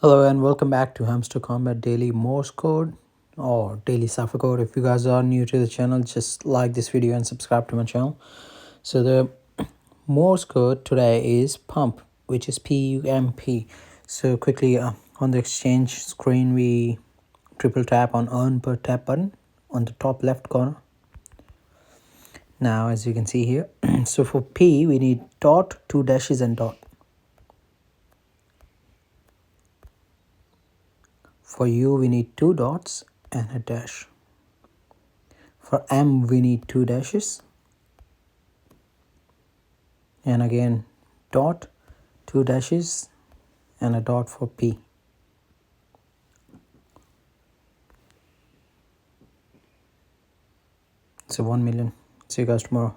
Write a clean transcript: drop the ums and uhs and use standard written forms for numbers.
Hello and welcome back to Hamster Combat Daily Morse Code or Daily Cipher Code. If you guys are new to the channel, just like this video and subscribe to my channel. So the Morse code today is pump, which is PUMP. So quickly on the exchange screen, we triple tap on earn per tap button on the top left corner. Now, as you can see here, so for P, we need dot, two dashes and dot. For U, we need two dots and a dash. For M, we need two dashes. And again, dot, two dashes, and a dot for P. So 1 million. See you guys tomorrow.